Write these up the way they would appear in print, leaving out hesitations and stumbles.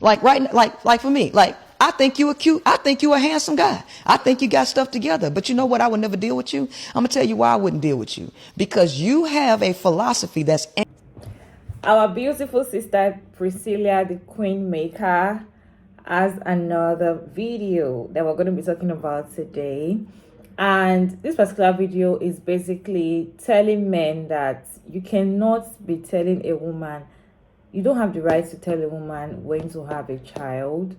Like like for me, like I think you a cute, I think you a handsome guy. I think you got stuff together. But you know what? I would never deal with you. I'm gonna tell you why I wouldn't deal with you. Because you have a philosophy that's Our beautiful sister Priscilla, the Queen Maker, has another video that we're going to be talking about today. And this particular video is basically telling men that you cannot be telling a woman, you don't have the right to tell a woman when to have a child,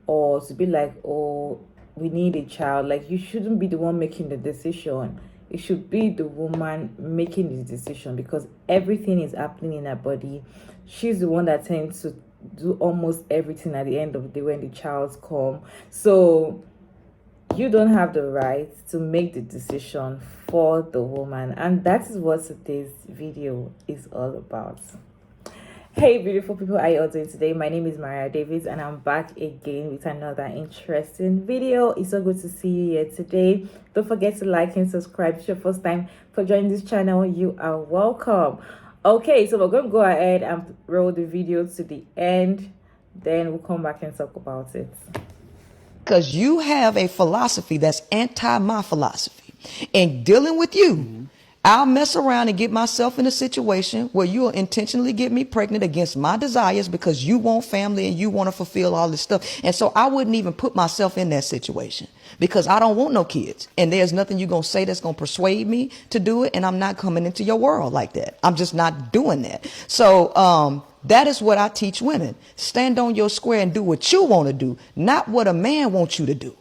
or to be like, oh, we need a child. Like, you shouldn't be the one making the decision. It should be the woman making the decision, because everything is happening in her body. She's the one that tends to do almost everything at the end of the day when the child's come. So you don't have the right to make the decision for the woman, and that is what today's video is all about. Hey beautiful people, how are you all doing today? My name is Maria Davis and I'm back again with another interesting video. It's so good to see you here today. Don't forget to like and subscribe. If it's your first time for joining this channel, you are welcome. Okay, so we're going to go ahead and roll the video to the end, then we'll come back and talk about it. because you have a philosophy that's anti my philosophy. And dealing with you, I'll mess around and get myself in a situation where you'll intentionally get me pregnant against my desires because you want family and you want to fulfill all this stuff. And so I wouldn't even put myself in that situation because I don't want no kids. And there's nothing you're going to say that's going to persuade me to do it. And I'm not coming into your world like that. I'm just not doing that. So, that is what I teach women. Stand on your square and do what you want to do, not what a man wants you to do.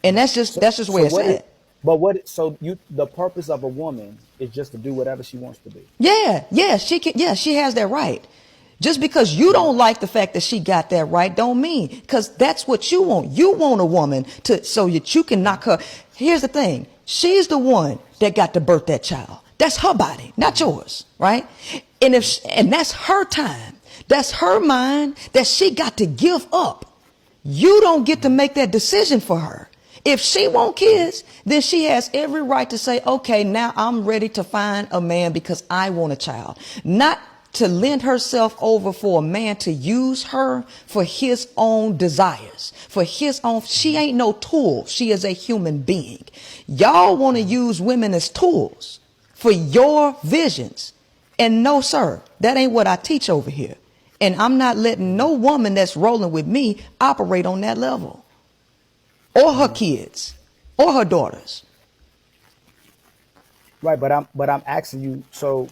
And that's just where it's at. The purpose of a woman is just to do whatever she wants to do. Yeah, she can. Yeah, she has that right. Just because you don't like the fact that she got that right, don't mean, because that's what you want. You want a woman so that you can knock her. Here's the thing. She's the one that got to birth that child. That's her body, not yours, right? And that's her time. That's her mind that she got to give up. You don't get to make that decision for her. If she wants kids, then she has every right to say, okay, now I'm ready to find a man because I want a child. Not to lend herself over for a man to use her for his own desires, for his own. She ain't no tool. She is a human being. Y'all want to use women as tools for your visions. And no, sir, that ain't what I teach over here. And I'm not letting no woman that's rolling with me operate on that level. Or her kids, or her daughters. Right, but I'm asking you. So,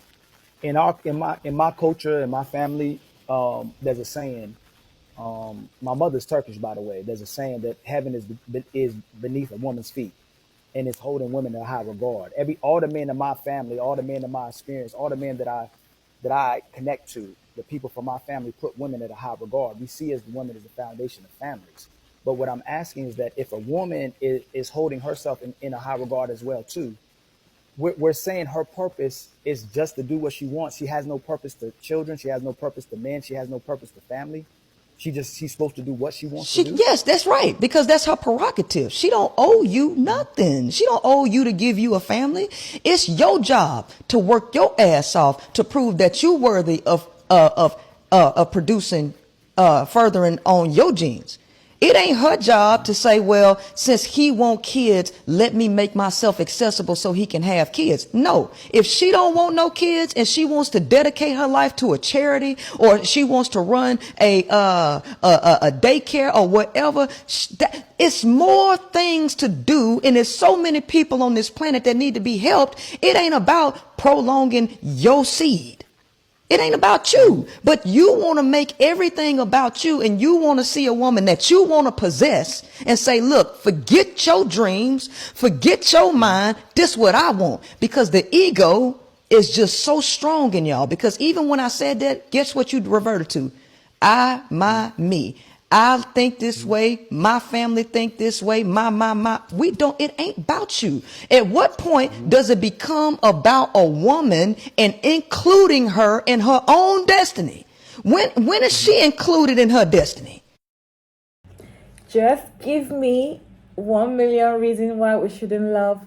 in my culture, in my family, there's a saying. My mother's Turkish, by the way. There's a saying that heaven is beneath a woman's feet, and it's holding women in a high regard. All the men in my family, all the men in my experience, all the men that I connect to, the people from my family put women at a high regard. We see as the woman as the foundation of families. But what I'm asking is that if a woman is holding herself in a high regard as well, too, we're saying her purpose is just to do what she wants. She has no purpose to children. She has no purpose to men. She has no purpose to family. She's supposed to do what she wants to do. Yes, that's right. Because that's her prerogative. She don't owe you nothing. She don't owe you to give you a family. It's your job to work your ass off to prove that you're worthy of producing, furthering on your genes. It ain't her job to say, well, since he want kids, let me make myself accessible so he can have kids. No, if she don't want no kids and she wants to dedicate her life to a charity, or she wants to run a daycare or whatever, it's more things to do. And there's so many people on this planet that need to be helped. It ain't about prolonging your seed. It ain't about you, but you want to make everything about you, and you want to see a woman that you want to possess and say, look, forget your dreams, forget your mind. This is what I want, because the ego is just so strong in y'all. Because even when I said that, guess what you reverted to? I, my, me. I think this way. My family think this way. We don't, it ain't about you. At what point does it become about a woman and including her in her own destiny? When is she included in her destiny? Just give me 1 million reasons why we shouldn't love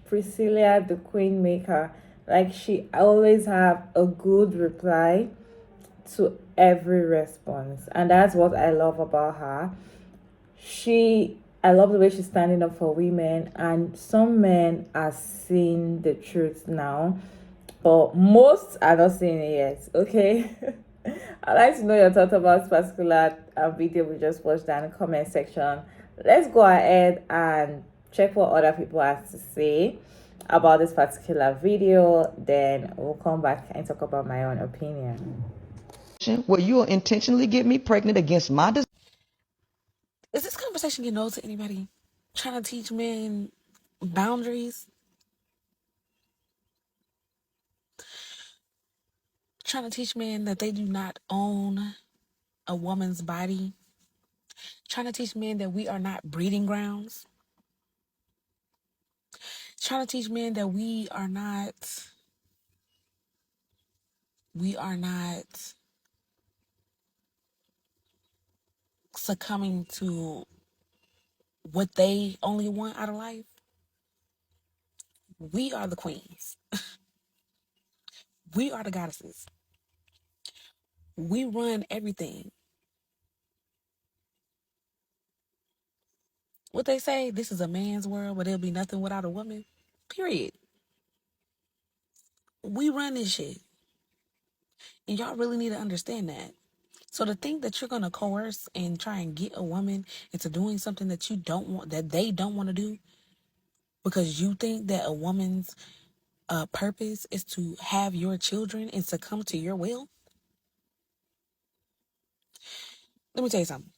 Priscilla, the Queen Maker. Like, she always have a good reply to every response, and that's what I love about her. I love the way she's standing up for women, and some men are seeing the truth now, but most are not seeing it yet. Okay. I'd like to know your thoughts about this particular video we just watched down in the comment section. Let's go ahead and check what other people have to say about this particular video, then we'll come back and talk about my own opinion. Where you will intentionally get me pregnant against my desire. Is this conversation getting old to anybody? Trying to teach men boundaries? Trying to teach men that they do not own a woman's body? Trying to teach men that we are not breeding grounds? Trying to teach men that we are not succumbing to what they only want out of life? We are the queens. We are the goddesses. We run everything. What they say, this is a man's world, but there'll be nothing without a woman. Period. We run this shit. And y'all really need to understand that. So to think that you're going to coerce and try and get a woman into doing something that you don't want, that they don't want to do, because you think that a woman's purpose is to have your children and succumb to your will. Let me tell you something.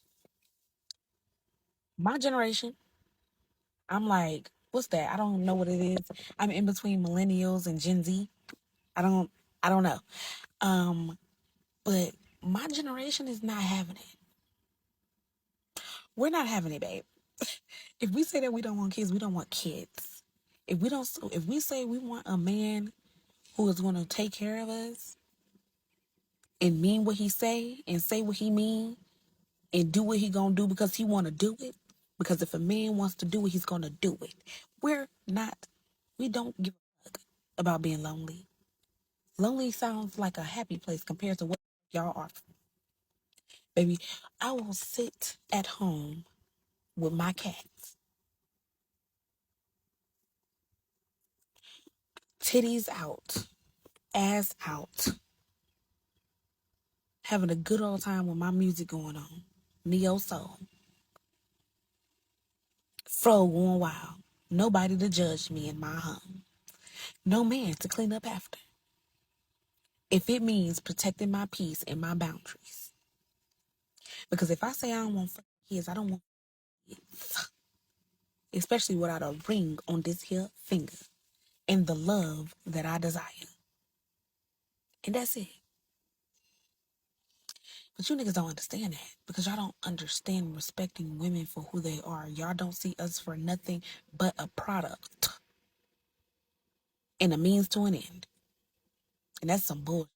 My generation, I'm like, what's that? I don't know what it is. I'm in between millennials and Gen Z. I don't know. But my generation is not having it. We're not having it, babe. If we say that we don't want kids, we don't want kids. If we say we want a man who is going to take care of us and mean what he say and say what he mean and do what he gonna do because he want to do it, because if a man wants to do it, he's gonna do it. We don't give a fuck about being lonely. Lonely sounds like a happy place compared to what y'all are. Baby, I will sit at home with my cats, titties out, ass out, having a good old time with my music going on, neo soul, fro going wild, nobody to judge me in my home, no man to clean up after. If it means protecting my peace and my boundaries, because if I say I don't want kids, I don't want kids, especially without a ring on this here finger and the love that I desire, and that's it. But you niggas don't understand that, because y'all don't understand respecting women for who they are. Y'all don't see us for nothing but a product and a means to an end. And that's some bullshit.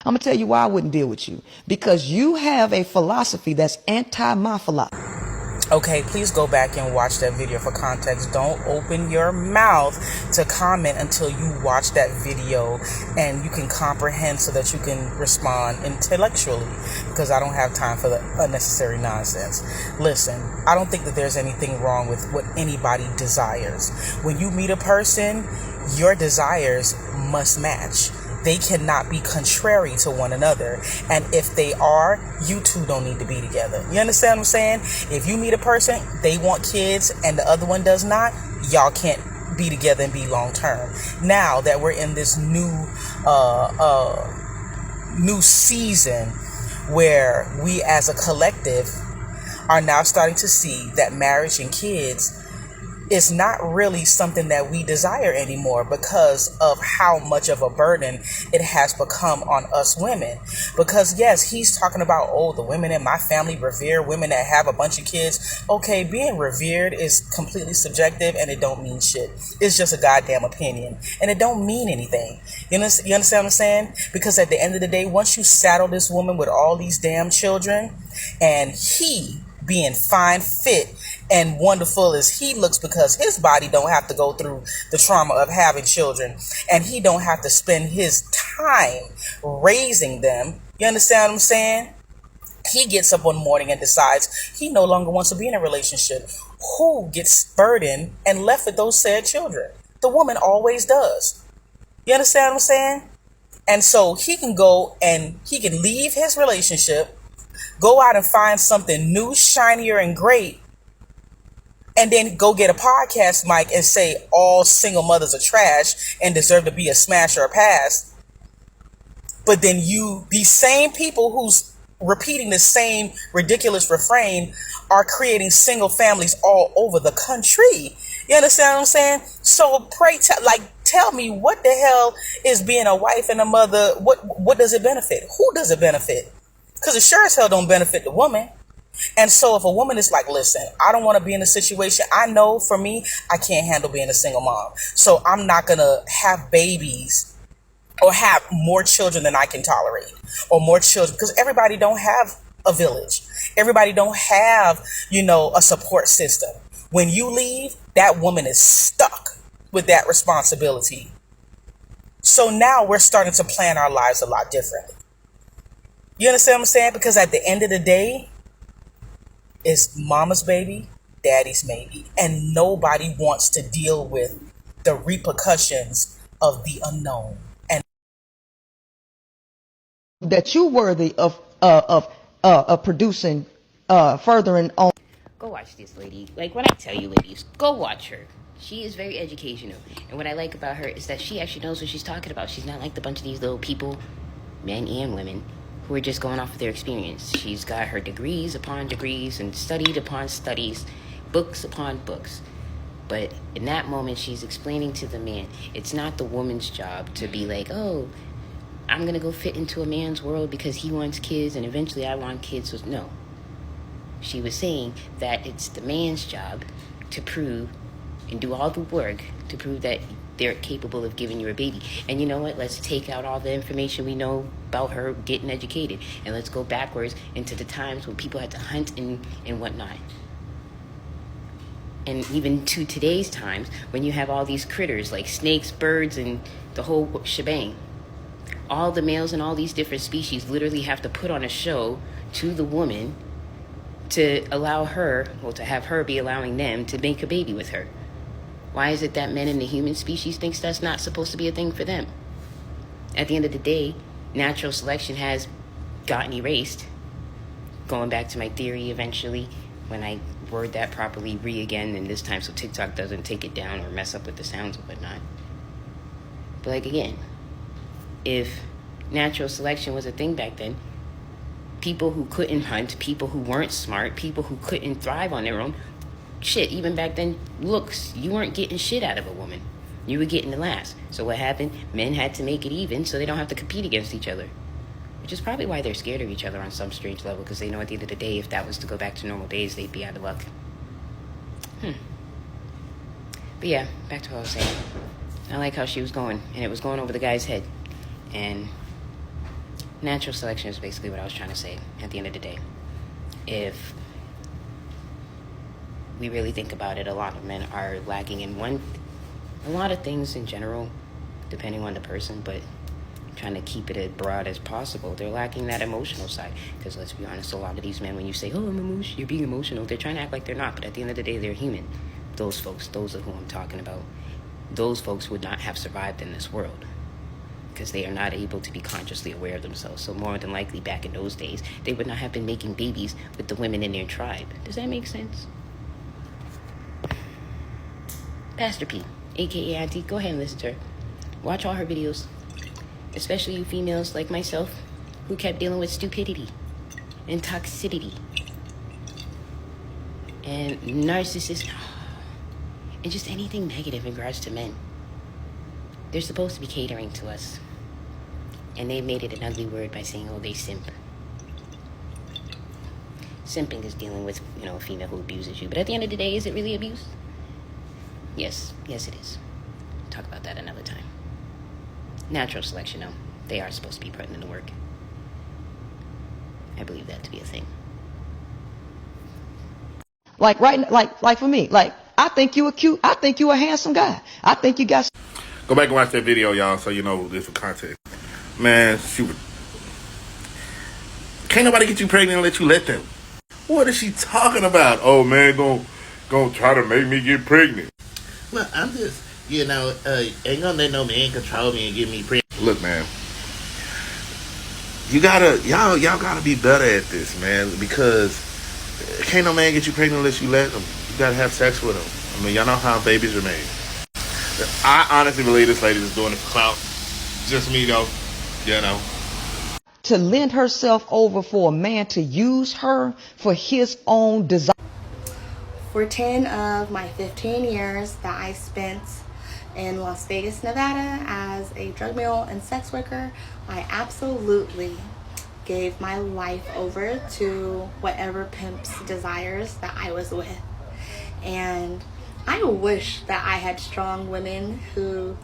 I'm going to tell you why I wouldn't deal with you. Because you have a philosophy that's anti my philosophy. Okay, please go back and watch that video for context. Don't open your mouth to comment until you watch that video and you can comprehend so that you can respond intellectually, because I don't have time for the unnecessary nonsense. Listen, I don't think that there's anything wrong with what anybody desires. When you meet a person, your desires must match. They cannot be contrary to one another. And if they are, you two don't need to be together. You understand what I'm saying? If you meet a person, they want kids, and the other one does not, y'all can't be together and be long term. Now that we're in this new season where we as a collective are now starting to see that marriage and kids is not really something that we desire anymore, because of how much of a burden it has become on us women. Because yes, he's talking about, the women in my family revere women that have a bunch of kids. Okay, being revered is completely subjective, and it don't mean shit. It's just a goddamn opinion, and it don't mean anything. You understand what I'm saying? Because at the end of the day, once you saddle this woman with all these damn children, and he being fine, fit, and wonderful as he looks, because his body don't have to go through the trauma of having children, and he don't have to spend his time raising them. You understand what I'm saying? He gets up one morning and decides he no longer wants to be in a relationship. Who gets burdened and left with those said children? The woman always does. You understand what I'm saying? And so he can go and he can leave his relationship, go out and find something new, shinier, and great, and then go get a podcast mic and say all single mothers are trash and deserve to be a smash or a pass. But then these same people who's repeating the same ridiculous refrain are creating single families all over the country. You understand what I'm saying? So tell me, what the hell is being a wife and a mother? What does it benefit? Who does it benefit? Because it sure as hell don't benefit the woman. And so if a woman is like, listen, I don't want to be in a situation, I know for me, I can't handle being a single mom. So I'm not going to have babies or have more children than I can tolerate, or more children, because everybody don't have a village. Everybody don't have, a support system. When you leave, that woman is stuck with that responsibility. So now we're starting to plan our lives a lot differently. You understand what I'm saying? Because at the end of the day, it's mama's baby, daddy's baby, and nobody wants to deal with the repercussions of the unknown. That you worthy of producing furthering on. Go watch this lady. Like, when I tell you, ladies, go watch her. She is very educational. And what I like about her is that she actually knows what she's talking about. She's not like the bunch of these little people, men and women, who are just going off of their experience. She's got her degrees upon degrees and studied upon studies, books upon books. But in that moment, she's explaining to the man, it's not the woman's job to be like, oh, I'm going to go fit into a man's world because he wants kids and eventually I want kids. So, no. She was saying that it's the man's job to prove and do all the work to prove that they're capable of giving you a baby. And you know what? Let's take out all the information we know about her getting educated, and let's go backwards into the times when people had to hunt and whatnot. And even to today's times when you have all these critters like snakes, birds, and the whole shebang. All the males and all these different species literally have to put on a show to the woman to allow her, to have her be allowing them to make a baby with her. Why is it that men in the human species thinks that's not supposed to be a thing for them? At the end of the day, natural selection has gotten erased. Going back to my theory eventually, when I word that properly again, and this time so TikTok doesn't take it down or mess up with the sounds and whatnot. But like again, if natural selection was a thing back then, people who couldn't hunt, people who weren't smart, people who couldn't thrive on their own, shit, even back then, looks, you weren't getting shit out of a woman. You were getting the last. So what happened? Men had to make it even so they don't have to compete against each other. Which is probably why they're scared of each other on some strange level, because they know at the end of the day, if that was to go back to normal days, they'd be out of luck. But yeah, back to what I was saying. I like how she was going, and it was going over the guy's head. And natural selection is basically what I was trying to say at the end of the day. If we really think about it, a lot of men are lacking in a lot of things in general, depending on the person, but trying to keep it as broad as possible. They're lacking that emotional side. Because let's be honest, a lot of these men, when you say, oh, you're being emotional, they're trying to act like they're not. But at the end of the day, they're human. Those folks, those are who I'm talking about. Those folks would not have survived in this world, because they are not able to be consciously aware of themselves. So more than likely, back in those days, they would not have been making babies with the women in their tribe. Does that make sense? Pastor P, a.k.a. Auntie, go ahead and listen to her. Watch all her videos, especially you females like myself who kept dealing with stupidity and toxicity and narcissism and just anything negative in regards to men. They're supposed to be catering to us, and they made it an ugly word by saying, oh, they simp. Simping is dealing with, a female who abuses you. But at the end of the day, is it really abuse? Yes it is. Talk about that another time. Natural selection, no. They are supposed to be putting in the work. I believe that to be a thing. Like like for me, like I think you a cute, I think you a handsome guy. I think you got. Go back and watch that video, y'all, so you know this for context. Man, shoot. Can't nobody get you pregnant unless you let them. What is she talking about? Oh, man, gonna try to make me get pregnant. Well, I'm just, ain't gonna let no man control me and get me pregnant. Look, man. Y'all gotta be better at this, man, because can't no man get you pregnant unless you let them. You gotta have sex with them. I mean, y'all know how babies are made. I honestly believe this lady is doing it for clout. Just me, though. You know. To lend herself over for a man to use her for his own desire. For 10 of my 15 years that I spent in Las Vegas, Nevada as a drug mule and sex worker, I absolutely gave my life over to whatever pimp's desires that I was with. And I wish that I had strong women who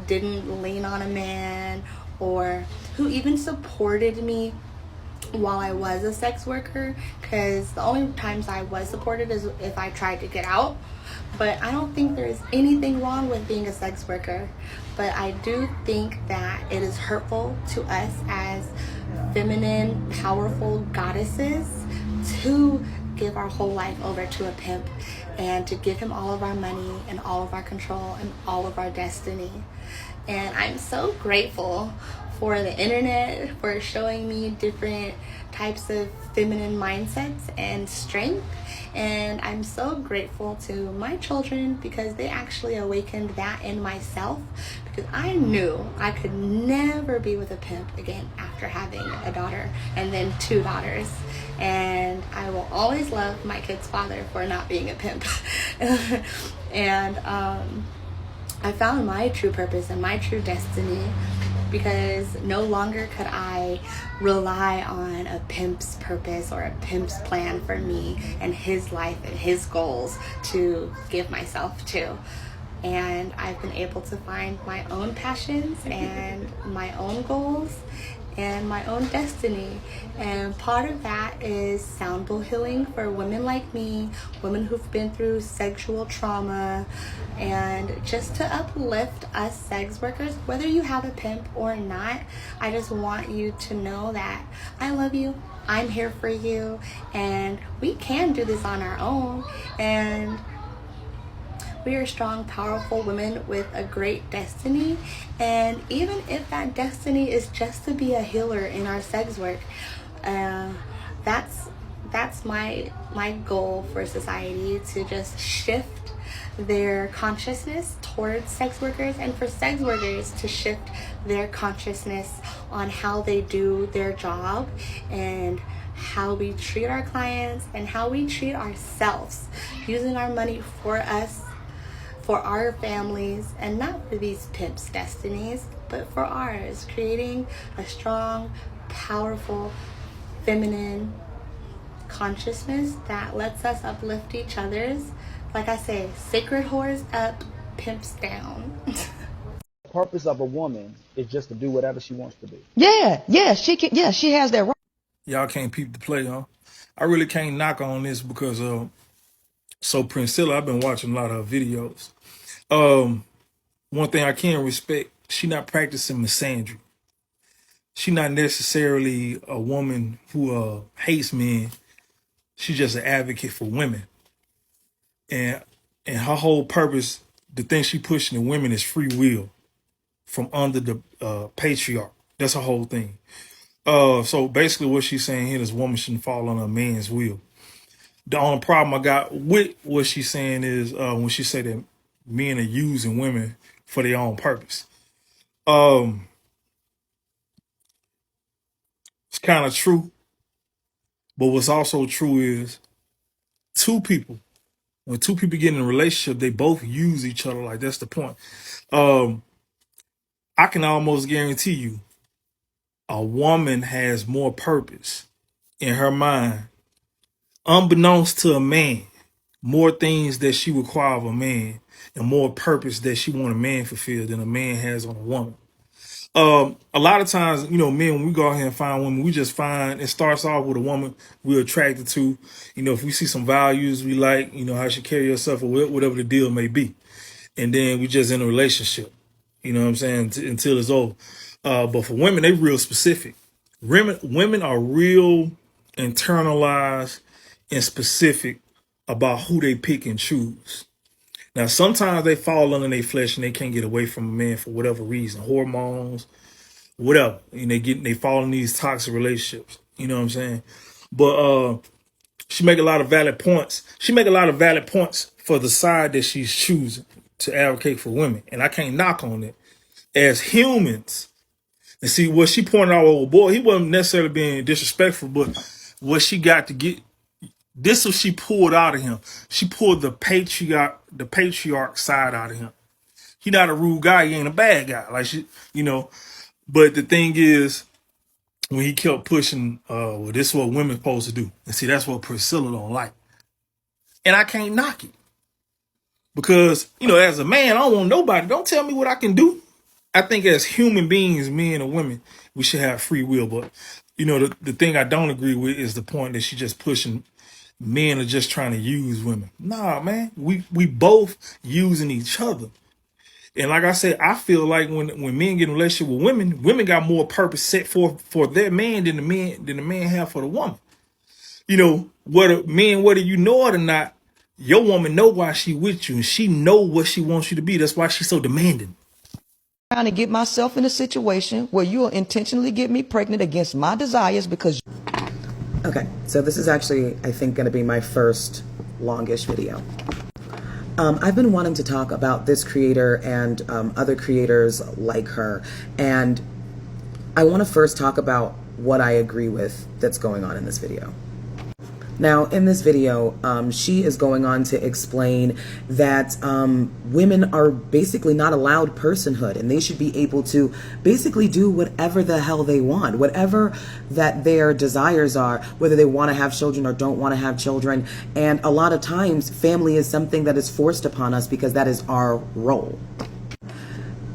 didn't lean on a man or who even supported me while I was a sex worker, because the only times I was supported is if I tried to get out. But I don't think there is anything wrong with being a sex worker, but I do think that it is hurtful to us as feminine, powerful goddesses to give our whole life over to a pimp and to give him all of our money and all of our control and all of our destiny. And I'm so grateful for the internet, for showing me different types of feminine mindsets and strength. And I'm so grateful to my children because they actually awakened that in myself, because I knew I could never be with a pimp again after having a daughter and then 2 daughters. And I will always love my kid's father for not being a pimp. And I found my true purpose and my true destiny, because no longer could I rely on a pimp's purpose or a pimp's plan for me and his life and his goals to give myself to. And I've been able to find my own passions and my own goals and my own destiny. And part of that is sound bowl healing for women like me, women who've been through sexual trauma, and just to uplift us sex workers, whether you have a pimp or not. I just want you to know that I love you, I'm here for you, and we can do this on our own. And we are strong, powerful women with a great destiny. And even if that destiny is just to be a healer in our sex work, that's my goal for society, to just shift their consciousness towards sex workers, and for sex workers to shift their consciousness on how they do their job and how we treat our clients and how we treat ourselves, using our money for us, for our families, and not for these pimps' destinies, but for ours, creating a strong, powerful, feminine consciousness that lets us uplift each other's. Like I say, sacred whores up, pimps down. The purpose of a woman is just to do whatever she wants to do. Yeah, she can. Yeah, she has that right. Y'all can't peep the play, huh? I really can't knock on this because so Priscilla, I've been watching a lot of her videos. One thing I can respect, she not practicing misandry. She not necessarily a woman who hates men. She's just an advocate for women. And her whole purpose, the thing she pushing to women is free will from under the patriarch. That's her whole thing. So basically what she's saying here is woman shouldn't fall on a man's will. The only problem I got with what she's saying is when she say that men are using women for their own purpose. It's kind of true, but what's also true is when two people get in a relationship, they both use each other. Like, that's the point. I can almost guarantee you a woman has more purpose in her mind, unbeknownst to a man, more things that she require of a man and more purpose that she want a man fulfilled than a man has on a woman. A lot of times, men, when we go out here and find women, we just find it starts off with a woman we're attracted to. If we see some values we like, how she carry herself or whatever the deal may be. And then we just in a relationship, you know what I'm saying, until it's over. But for women, they real specific. Women are real internalized and specific about who they pick and choose. Now, sometimes they fall under their flesh and they can't get away from a man for whatever reason, hormones, whatever. And they fall in these toxic relationships. You know what I'm saying? But she make a lot of valid points. She make a lot of valid points for the side that she's choosing to advocate for women. And I can't knock on it. As humans, and see what she pointed out, old boy, he wasn't necessarily being disrespectful, but what she got to get, this was she pulled out of him. She pulled the patriarch side out of him. He not a rude guy. He ain't a bad guy. Like but the thing is, when he kept pushing, well, this is what women supposed to do. And see, that's what Priscilla don't like. And I can't knock it. Because, as a man, I don't want nobody. Don't tell me what I can do. I think as human beings, men and women, we should have free will. But, the thing I don't agree with is the point that she's just pushing men are just trying to use women. Nah, man, we both using each other. And like I said, I feel like when men get in a relationship with women got more purpose set for their man than the man have for the woman. Whether you know it or not, your woman know why she with you and she know what she wants you to be. That's why she's so demanding. Trying to get myself in a situation where you will intentionally get me pregnant against my desires because. Okay, so this is actually, I think, going to be my first longish video. I've been wanting to talk about this creator and other creators like her, and I want to first talk about what I agree with that's going on in this video. Now, in this video, she is going on to explain that women are basically not allowed personhood, and they should be able to basically do whatever the hell they want, whatever that their desires are, whether they want to have children or don't want to have children. And a lot of times, family is something that is forced upon us because that is our role.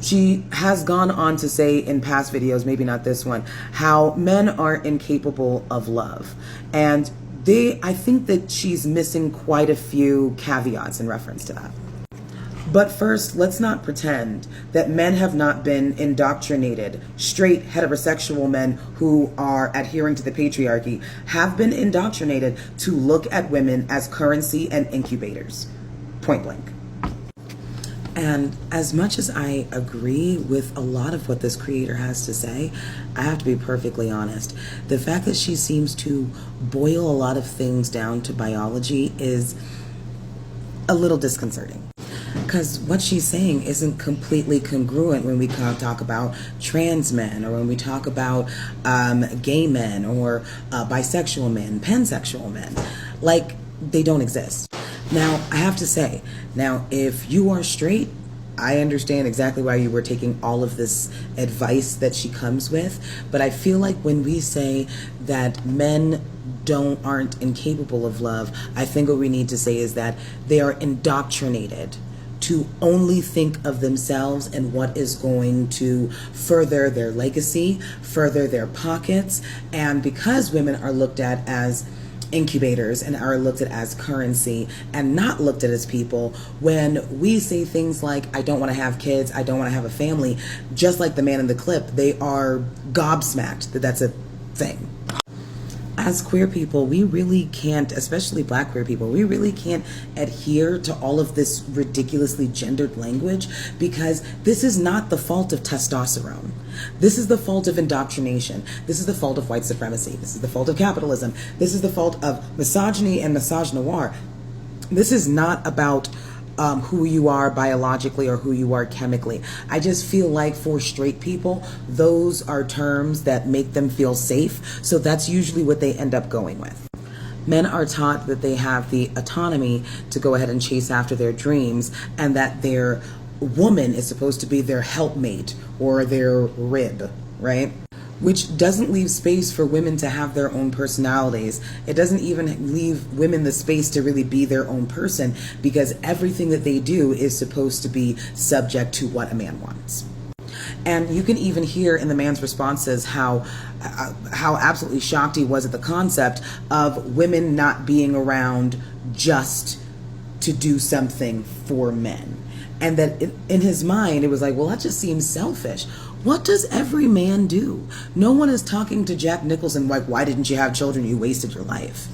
She has gone on to say in past videos, maybe not this one, how men are incapable of love. And I think that she's missing quite a few caveats in reference to that. But first, let's not pretend that men have not been indoctrinated. Straight heterosexual men who are adhering to the patriarchy have been indoctrinated to look at women as currency and incubators. Point blank. And as much as I agree with a lot of what this creator has to say, I have to be perfectly honest. The fact that she seems to boil a lot of things down to biology is a little disconcerting. Because what she's saying isn't completely congruent when we talk about trans men, or when we talk about gay men, or bisexual men, pansexual men. Like, they don't exist. Now, I have to say, if you are straight, I understand exactly why you were taking all of this advice that she comes with, but I feel like when we say that men aren't incapable of love, I think what we need to say is that they are indoctrinated to only think of themselves and what is going to further their legacy, further their pockets, and because women are looked at as incubators and are looked at as currency and not looked at as people, when we say things like, I don't want to have kids, I don't want to have a family, just like the man in the clip, they are gobsmacked that that's a thing. As queer people, we really can't, especially Black queer people, we really can't adhere to all of this ridiculously gendered language, because this is not the fault of testosterone. This is the fault of indoctrination. This is the fault of white supremacy. This is the fault of capitalism. This is the fault of misogyny and misogynoir. This is not about who you are biologically or who you are chemically. I just feel like for straight people, those are terms that make them feel safe. So that's usually what they end up going with. Men are taught that they have the autonomy to go ahead and chase after their dreams, and that their woman is supposed to be their helpmate or their rib, right? Which doesn't leave space for women to have their own personalities. It doesn't even leave women the space to really be their own person, because everything that they do is supposed to be subject to what a man wants. And you can even hear in the man's responses how absolutely shocked he was at the concept of women not being around just to do something for men. And that in his mind, it was like, well, that just seems selfish. What does every man do? No one is talking to Jack Nicholson like, why didn't you have children? You wasted your life.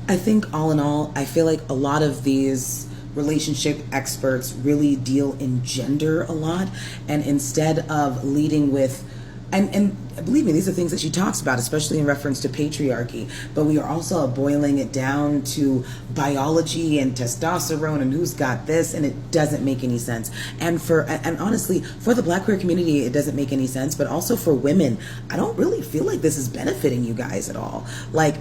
I think all in all, I feel like a lot of these relationship experts really deal in gender a lot, and instead of leading with, and believe me, these are things that she talks about, especially in reference to patriarchy, but we are also boiling it down to biology and testosterone and who's got this, and it doesn't make any sense. And honestly, for the Black queer community, it doesn't make any sense, but also for women, I don't really feel like this is benefiting you guys at all. Like,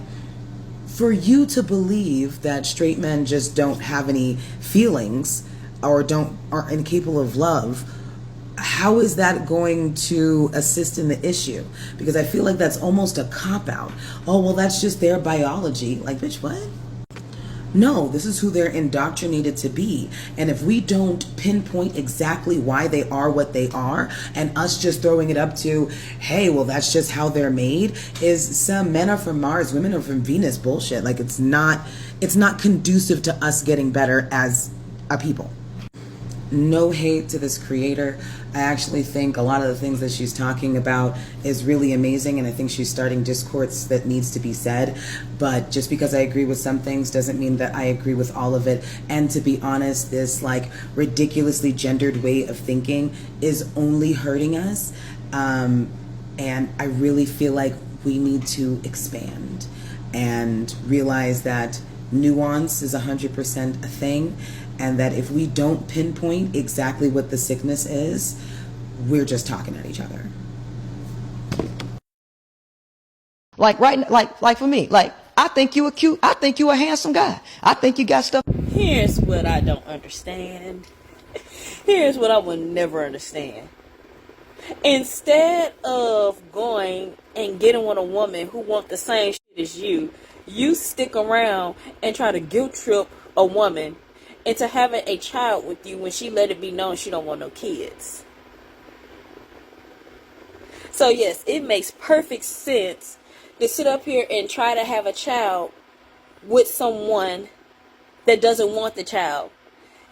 for you to believe that straight men just don't have any feelings or are incapable of love, how is that going to assist in the issue? Because I feel like that's almost a cop-out. Oh, well, that's just their biology. Like, bitch, what? No, this is who they're indoctrinated to be. And if we don't pinpoint exactly why they are what they are, and us just throwing it up to, hey, well, that's just how they're made, is some men are from Mars, women are from Venus bullshit. Like, it's not conducive to us getting better as a people. No hate to this creator. I actually think a lot of the things that she's talking about is really amazing, and I think she's starting discourse that needs to be said. But just because I agree with some things doesn't mean that I agree with all of it. And to be honest, this like ridiculously gendered way of thinking is only hurting us. And I really feel like we need to expand and realize that nuance is 100% a thing, and that if we don't pinpoint exactly what the sickness is, we're just talking at each other. Like for me, like I think you a cute, I think you a handsome guy. I think you got stuff. Here's what I don't understand. Here's what I will never understand. Instead of going and getting with a woman who wants the same shit as you stick around and try to guilt trip a woman into having a child with you when she let it be known she don't want no kids. So yes, it makes perfect sense to sit up here and try to have a child with someone that doesn't want the child.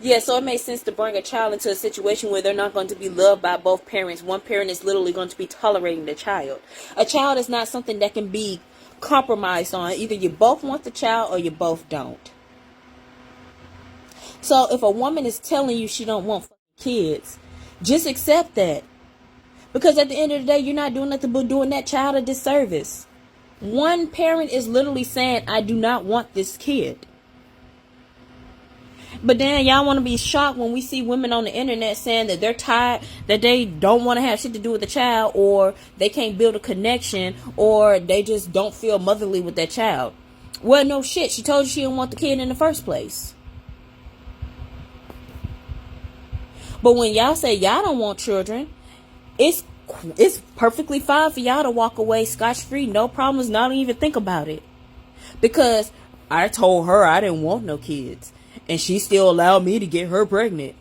Yeah, so it makes sense to bring a child into a situation where they're not going to be loved by both parents. One parent is literally going to be tolerating the child. A child is not something that can be compromised on. Either you both want the child or you both don't. So if a woman is telling you she don't want kids, just accept that. Because at the end of the day, you're not doing nothing but doing that child a disservice. One parent is literally saying, I do not want this kid. But then y'all want to be shocked when we see women on the internet saying that they're tired, that they don't want to have shit to do with the child, or they can't build a connection, or they just don't feel motherly with that child. Well, no shit. She told you she didn't want the kid in the first place. But when y'all say y'all don't want children, it's perfectly fine for y'all to walk away scotch-free, no problems, not even think about it. Because I told her I didn't want no kids, and she still allowed me to get her pregnant.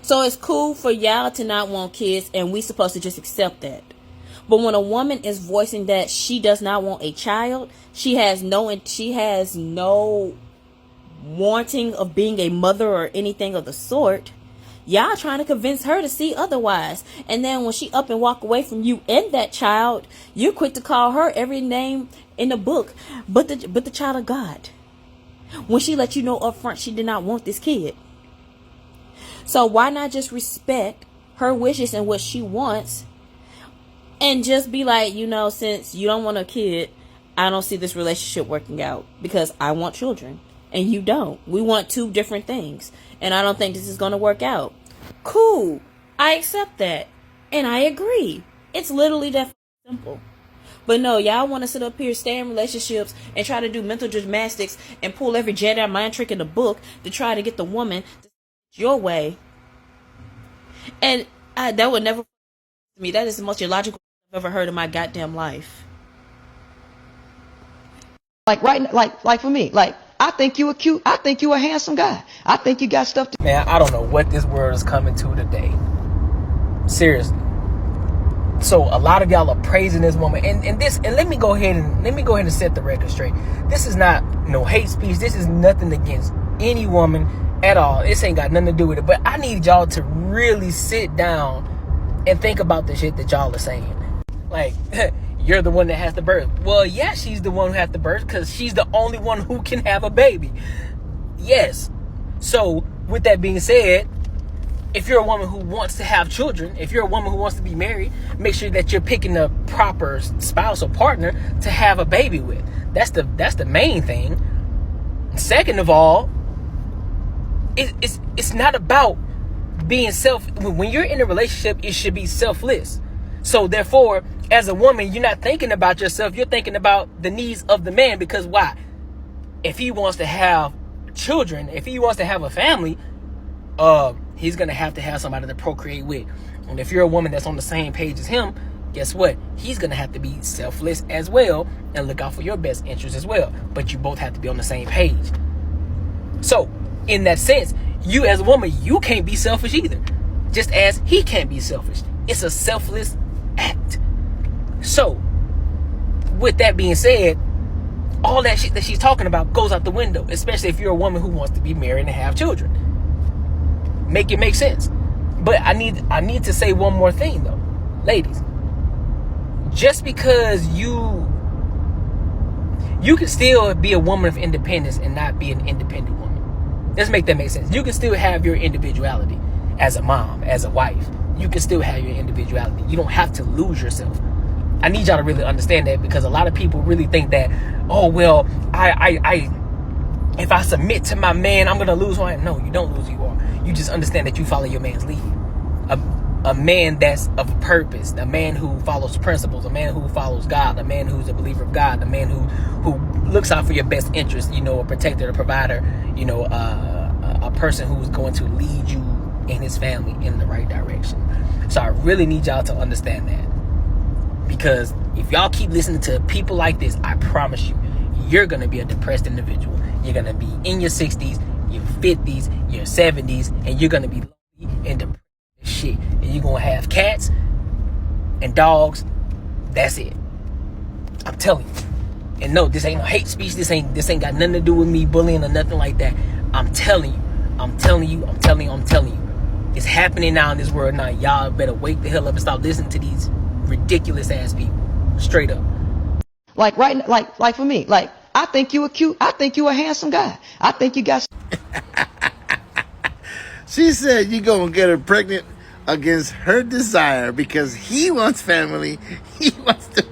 So it's cool for y'all to not want kids, and we supposed to just accept that. But when a woman is voicing that she does not want a child, she has no wanting of being a mother or anything of the sort, y'all trying to convince her to see otherwise. And then when she up and walk away from you and that child, you're quick to call her every name in the book but the child of God, when she let you know up front she did not want this kid. So why not just respect her wishes and what she wants, and just be like, since you don't want a kid, I don't see this relationship working out, because I want children and you don't. We want two different things, and I don't think this is going to work out. Cool. I accept that. And I agree. It's literally that simple. But no, y'all want to sit up here, stay in relationships, and try to do mental gymnastics and pull every Jedi mind trick in the book to try to get the woman your way. And that would never to me. That is the most illogical thing I've ever heard in my goddamn life. Like for me, like I think you a cute, I think you a handsome guy. I think you got stuff to... Man, I don't know what this world is coming to today. Seriously. So a lot of y'all are praising this woman, and let me go ahead and set the record straight. This is not no hate speech. This is nothing against any woman at all. This ain't got nothing to do with it. But I need y'all to really sit down and think about the shit that y'all are saying. Like, you're the one that has the birth. Well, yeah, she's the one who has the birth because she's the only one who can have a baby. Yes. So with that being said, if you're a woman who wants to have children, if you're a woman who wants to be married, make sure that you're picking the proper spouse or partner to have a baby with. That's the main thing. Second of all, it's not about being when you're in a relationship, it should be selfless. So therefore, as a woman, you're not thinking about yourself, you're thinking about the needs of the man. Because why? If he wants to have children, if he wants to have a family, he's gonna have to have somebody to procreate with. And if you're a woman that's on the same page as him, guess what? He's gonna have to be selfless as well and look out for your best interest as well. But you both have to be on the same page. So in that sense, you as a woman, you can't be selfish either, just as he can't be selfish. It's a selfless act. So with that being said, all that shit that she's talking about goes out the window, especially if you're a woman who wants to be married and have children. Make it make sense. But I need to say one more thing though. Ladies, just because you can still be a woman of independence and not be an independent woman. Let's make that make sense. You can still have your individuality as a mom, as a wife. You can still have your individuality. You don't have to lose yourself. I need y'all to really understand that, because a lot of people really think that, oh well, I if I submit to my man, I'm gonna lose who I am. No, you don't lose who you are. You just understand that you follow your man's lead. A man that's of a purpose, a man who follows principles, a man who follows God, a man who's a believer of God, a man who looks out for your best interest, a protector, a provider, a person who's going to lead you and his family in the right direction. So I really need y'all to understand that, because if y'all keep listening to people like this, I promise you, you're going to be a depressed individual. You're going to be in your 60s, your 50s, your 70s, and you're going to be lonely and depressed as shit. And you're going to have cats and dogs. That's it. I'm telling you. And no, this ain't no hate speech. This ain't got nothing to do with me bullying or nothing like that. I'm telling you. It's happening now in this world now. Y'all better wake the hell up and stop listening to these ridiculous ass people. Straight up. Like for me, like, I think you a handsome guy. I think you got... She said you gonna get her pregnant against her desire because he wants family. He wants to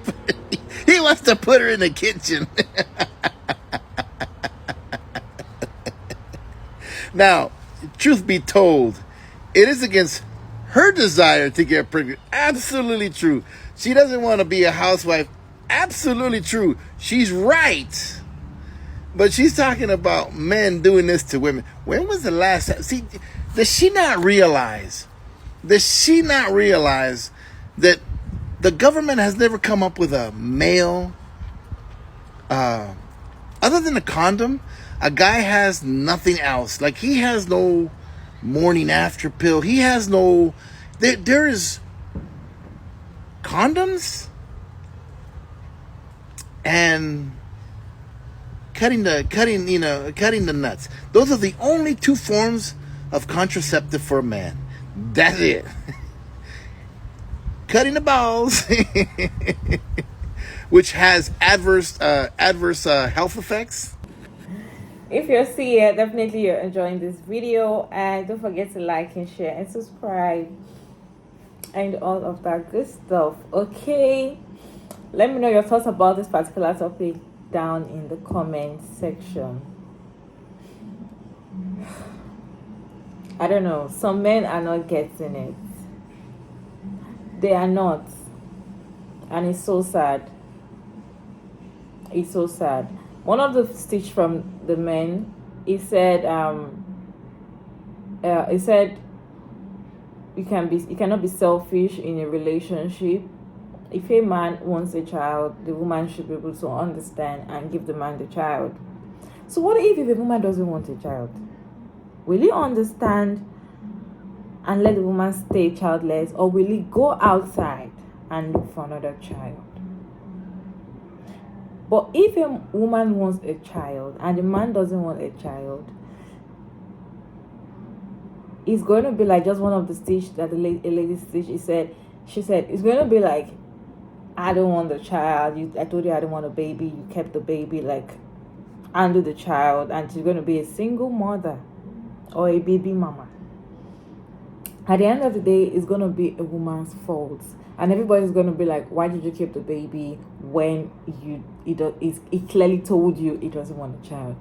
put her in the kitchen. Now, truth be told, it is against her desire to get pregnant. Absolutely true. She doesn't want to be a housewife. Absolutely true. She's right. But she's talking about men doing this to women. When was the last time? See, does she not realize that the government has never come up with a male, other than a condom, a guy has nothing else. Like, he has no morning after pill. He has no, there is condoms and cutting the nuts. Those are the only two forms of contraceptive for a man. That's it. Cutting the balls, which has adverse health effects. If you're here, definitely you're enjoying this video, and don't forget to like and share and subscribe and all of that good stuff. Okay, let me know your thoughts about this particular topic down in the comment section. I don't know, some men are not getting it. They are not, and it's so sad. It's so sad. One of the stitch from the men, he said you cannot be selfish in a relationship. If a man wants a child, the woman should be able to understand and give the man the child. So what if a woman doesn't want a child? Will he understand and let the woman stay childless, or will he go outside and look for another child? But if a woman wants a child and the man doesn't want a child, it's going to be like just one of the stitch that a lady stitch. She said it's going to be like, I don't want the child. I told you I don't want a baby. You kept the baby, like, handle the child, and she's going to be a single mother or a baby mama. At the end of the day, it's going to be a woman's fault, and everybody's going to be like, why did you keep the baby when it clearly told you it doesn't want a child?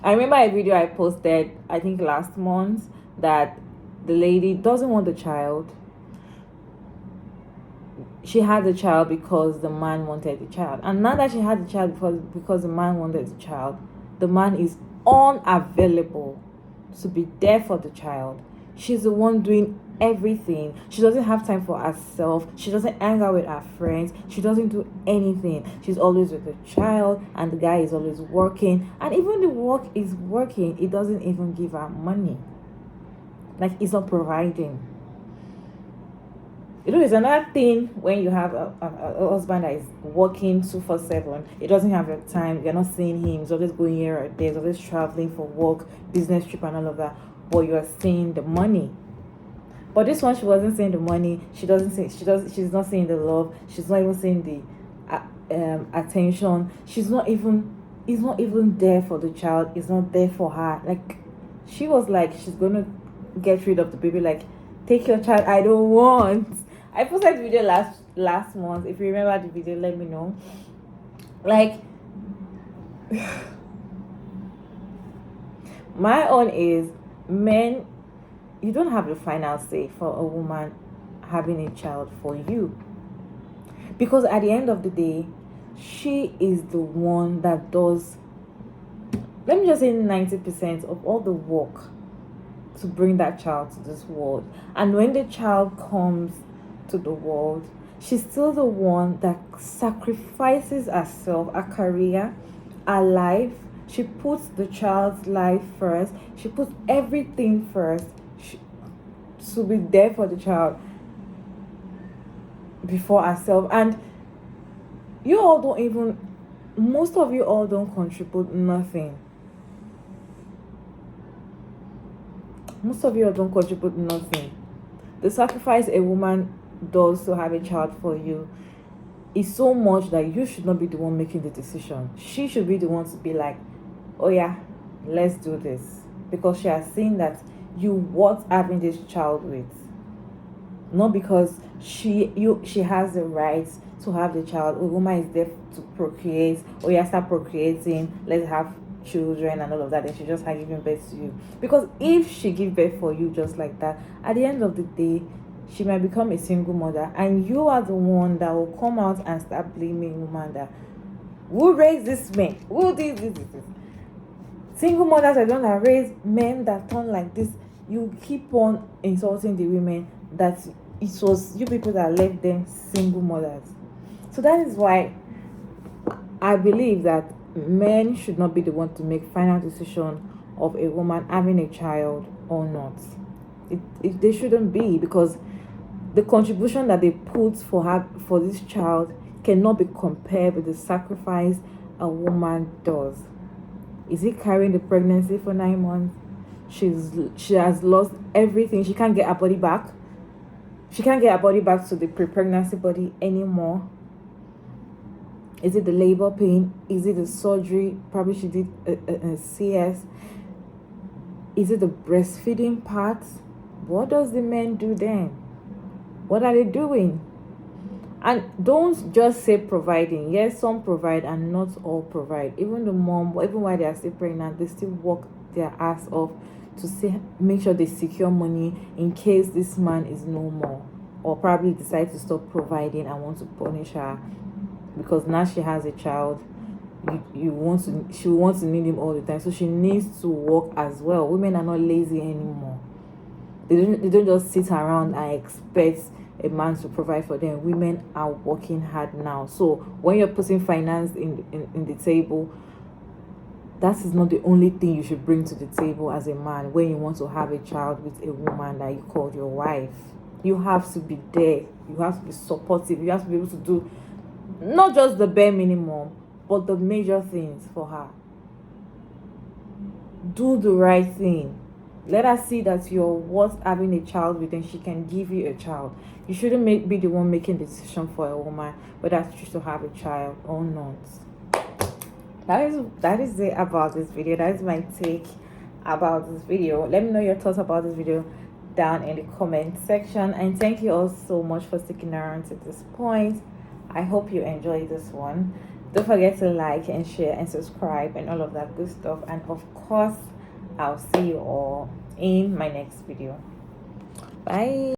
I remember a video I posted, I think last month, that the lady doesn't want the child. She had the child because the man wanted the child, and now that she had the child because the man wanted the child, the man is unavailable to be there for the child. She's the one doing everything. She doesn't have time for herself. She doesn't hang out with her friends. She doesn't do anything. She's always with the child, and the guy is always working. And even the work is working, it doesn't even give her money. Like, it's not providing. You know, there's another thing when you have a husband that is working 2/7. It doesn't have your time. You're not seeing him. He's always going here or there. He's always traveling for work, business trip, and all of that. But you're seeing the money. But this one, she wasn't seeing the money. She's not seeing the love. She's not even seeing the attention. It's not even there for the child. It's not there for her. Like, she was like, she's gonna get rid of the baby. Like, take your child. I don't want. I posted a video last month. If you remember the video, let me know. Like, my own is, men, you don't have the final say for a woman having a child for you, because at the end of the day, she is the one that does, let me just say, 90% of all the work to bring that child to this world. And when the child comes to the world, she's still the one that sacrifices herself, her career, her life. She puts the child's life first. She puts everything first to be there for the child before herself. And you all don't even, most of you all don't contribute nothing. Most of you all don't contribute nothing. The sacrifice a woman does to have a child for you is so much that you should not be the one making the decision. She should be the one to be like, oh yeah, let's do this, because she has seen that you worth having this child with. Not because she has the right to have the child. A woman is there to procreate. Oh yeah, start procreating, let's have children and all of that, and she just had given birth to you. Because if she gives birth for you just like that, at the end of the day, she might become a single mother, and you are the one that will come out and start blaming woman that, who raised this man, who did this. Single mothers are the ones that raise men that turn like this. You keep on insulting the women that it was you people that left them single mothers. So that is why I believe that men should not be the one to make final decision of a woman having a child or not. They shouldn't be, because the contribution that they put for this child cannot be compared with the sacrifice a woman does. Is he carrying the pregnancy for 9 months? She has lost everything. She can't get her body back. She can't get her body back to the pre-pregnancy body anymore. Is it the labor pain? Is it the surgery? Probably she did a CS. Is it the breastfeeding part? What does the men do then? What are they doing? And don't just say providing. Yes, some provide and not all provide. Even the mom, even while they are still pregnant, they still work their ass off to make sure they secure money in case this man is no more, or probably decide to stop providing and want to punish her because now she has a child. She wants to need him all the time, so she needs to work as well. Women are not lazy anymore. They don't just sit around and expect a man to provide for them. Women are working hard now. So when you're putting finance in the table, that is not the only thing you should bring to the table as a man when you want to have a child with a woman that you called your wife. You have to be there. You have to be supportive. You have to be able to do not just the bare minimum, but the major things for her. Do the right thing. Let her see that you're worth having a child with, and she can give you a child. You shouldn't be the one making the decision for a woman whether she should have a child or not. That is it about this video. That is my take about this video. Let me know your thoughts about this video down in the comment section, and thank you all so much for sticking around to this point. I hope you enjoyed this one. Don't forget to like and share and subscribe and all of that good stuff, and of course I'll see you all in my next video. Bye.